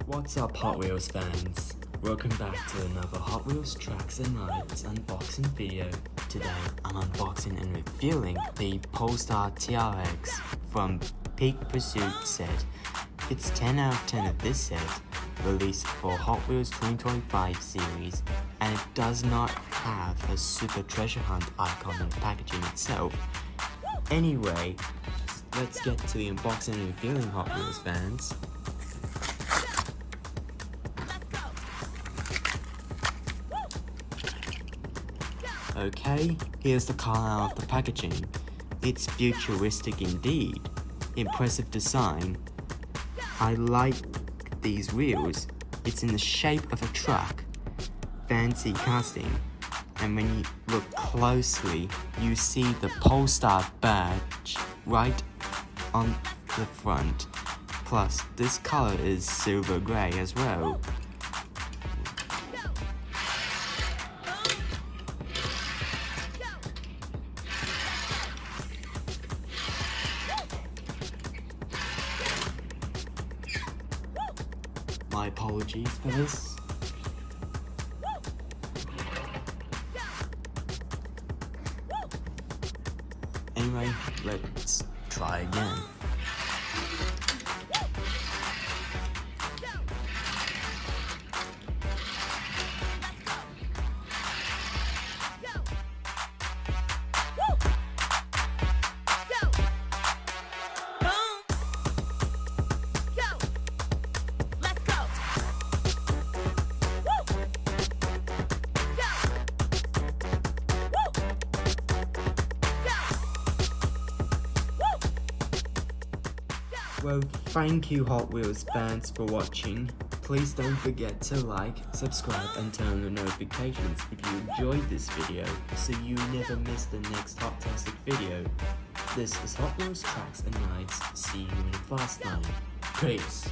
What's up, Hot Wheels fans? Welcome back to another Hot Wheels Tracks and Rides unboxing video. Today I'm unboxing and revealing the Polestar TRX from Peak Pursuit set. It's 10 out of 10 of this set, released for Hot Wheels 2025 series, and it does not have a Super Treasure Hunt icon on the packaging itself. Anyway, let's get to the unboxing and revealing, Hot Wheels fans. Okay, here's the color of the packaging. It's futuristic indeed. Impressive design. I like these wheels. It's in the shape of a truck. Fancy casting. And when you look closely, you see the Polestar badge right on the front. Plus, this color is silver gray as well. My apologies for this. Anyway, let's try again. Well, thank you Hot Wheels fans for watching. Please don't forget to like, subscribe and turn on the notifications if you enjoyed this video, so you never miss the next Hot-tastic video. This is Hot Wheels Tracks and Rides. See you in the fast lane. Peace!